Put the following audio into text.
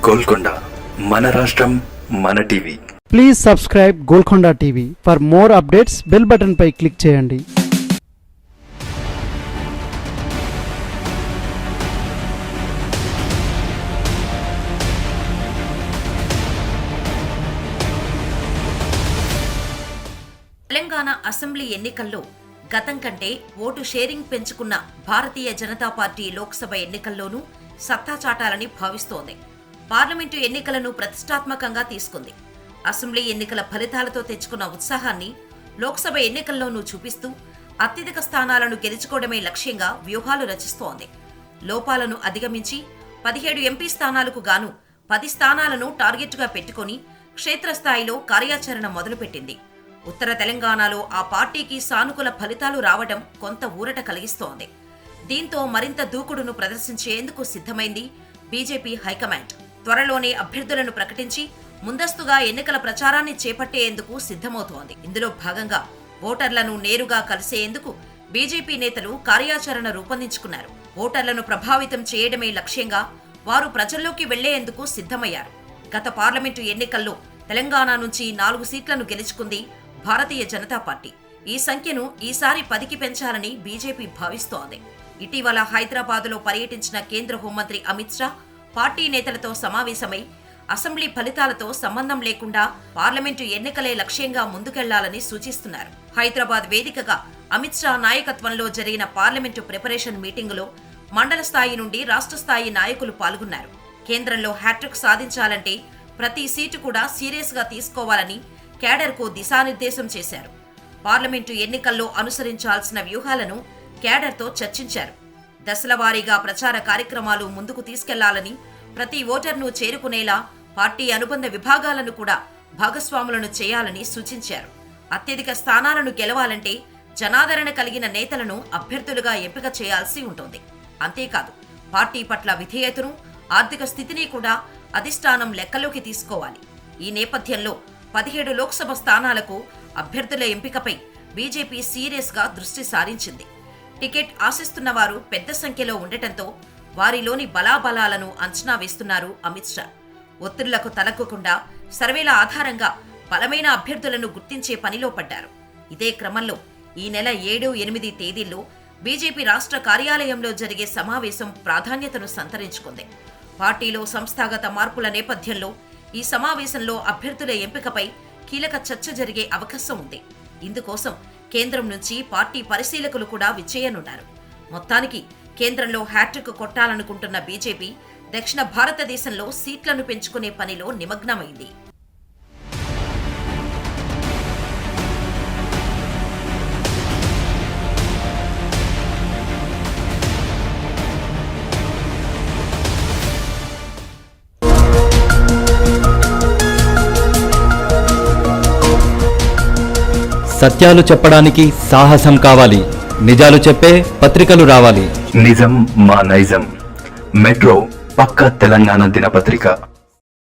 గోల్కొండ మన రాష్ట్రం మన TV. Please subscribe Golconda TV. For more updates bell button పై క్లిక్ చేయండి. తెలంగాణ అసెంబ్లీ ఎన్నికల్లో గతం కంటే ఓటు షేరింగ్ పెంచుకున్న భారతీయ జనతా పార్టీ లోక్సభ ఎన్నికల్లోనూ సత్తా చాటాలని భావిస్తోంది. పార్లమెంటు ఎన్నికలను ప్రతిష్టాత్మకంగా తీసుకుంది. అసెంబ్లీ ఎన్నికల ఫలితాలతో తెచ్చుకున్న ఉత్సాహాన్ని లోక్సభ ఎన్నికల్లోనూ చూపిస్తూ అత్యధిక స్థానాలను గెలుచుకోవడమే లక్ష్యంగా వ్యూహాలు రచిస్తోంది. లోపాలను అధిగమించి 17 ఎంపీ స్థానాలకు గాను 10 స్థానాలను టార్గెట్గా పెట్టుకుని క్షేత్రస్థాయిలో కార్యాచరణ మొదలుపెట్టింది. ఉత్తర తెలంగాణలో ఆ పార్టీకి సానుకూల ఫలితాలు రావడం కొంత ఊరట కలిగిస్తోంది. దీంతో మరింత దూకుడును ప్రదర్శించేందుకు సిద్ధమైంది బీజేపీ హైకమాండ్. త్వరలోనే అభ్యర్థులను ప్రకటించి ముందస్తుగా ఎన్నికల ప్రచారాన్ని చేపట్టేందుకు సిద్ధమవుతోంది. ఇందులో భాగంగా ఓటర్లను నేరుగా కలిసేందుకు బీజేపీ నేతలు కార్యాచరణ రూపొందించుకున్నారు. ఓటర్లను ప్రభావితం చేయడమే లక్ష్యంగా వారు ప్రజల్లోకి వెళ్లేందుకు సిద్ధమయ్యారు. గత పార్లమెంటు ఎన్నికల్లో తెలంగాణ నుంచి 4 సీట్లను గెలుచుకుంది భారతీయ జనతా పార్టీ. ఈ సంఖ్యను ఈసారి 10కి పెంచాలని బీజేపీ భావిస్తోంది. ఇటీవల హైదరాబాద్లో పర్యటించిన కేంద్ర హోంమంత్రి అమిత్ షా పార్టీ నేతలతో సమావేశమై అసెంబ్లీ ఫలితాలతో సంబంధం లేకుండా పార్లమెంటు ఎన్నికలే లక్ష్యంగా ముందుకెళ్లాలని సూచిస్తున్నారు. హైదరాబాద్ వేదికగా అమిత్ షా నాయకత్వంలో జరిగిన పార్లమెంటు ప్రిపరేషన్ మీటింగులో మండల స్థాయి నుండి రాష్ట్ర స్థాయి నాయకులు పాల్గొన్నారు. కేంద్రంలో హ్యాట్రిక్ సాధించాలంటే ప్రతి సీటు కూడా సీరియస్ గా తీసుకోవాలని క్యాడర్కు దిశానిర్దేశం చేశారు. పార్లమెంటు ఎన్నికల్లో అనుసరించాల్సిన వ్యూహాలను క్యాడర్తో చర్చించారు. దశలవారీగా ప్రచార కార్యక్రమాలు ముందుకు తీసుకెళ్లాలని, ప్రతి ఓటర్ను చేరుకునేలా పార్టీ అనుబంధ విభాగాలను కూడా భాగస్వాములను చేయాలని సూచించారు. అత్యధిక స్థానాలను గెలవాలంటే జనాదరణ కలిగిన నేతలను అభ్యర్థులుగా ఎంపిక చేయాల్సి ఉంటుంది. అంతేకాదు పార్టీ పట్ల విధేయతను, ఆర్థిక స్థితిని కూడా అధిష్టానం లెక్కలోకి తీసుకోవాలి. ఈ నేపథ్యంలో 17 లోక్సభ స్థానాలకు అభ్యర్థుల ఎంపికపై బీజేపీ సీరియస్ గా దృష్టి సారించింది. టికెట్ ఆశిస్తున్న వారు పెద్ద సంఖ్యలో ఉండటంతో వారిలోని బలాబలాలను అంచనా వేస్తున్నారు అమిత్ షా. ఒత్తిళ్లకు తలగ్గకుండా సర్వేల ఆధారంగా బలమైన అభ్యర్థులను గుర్తించే పనిలో పడ్డారు. ఇదే క్రమంలో ఈ నెల 7, 8 తేదీల్లో బీజేపీ రాష్ట్ర కార్యాలయంలో జరిగే సమావేశం ప్రాధాన్యతను సంతరించుకుంది. పార్టీలో సంస్థాగత మార్పుల నేపథ్యంలో ఈ సమావేశంలో అభ్యర్థుల ఎంపికపై కీలక చర్చ జరిగే అవకాశం ఉంది. ఇందుకోసం కేంద్రం నుంచి పార్టీ పరిశీలకులు కూడా విచ్చేయనున్నారు. మొత్తానికి కేంద్రంలో హ్యాట్రిక్ కొట్టాలనుకుంటున్న బీజేపీ దక్షిణ భారతదేశంలో సీట్లను పెంచుకునే పనిలో నిమగ్నమైంది. సత్యాలు చెప్పడానికి సాహసం కావాలి. నిజాలు చెప్పే పత్రికలు రావాలి. నిజం మా నైజం. మెట్రో పక్క తెలంగాణ దినపత్రిక.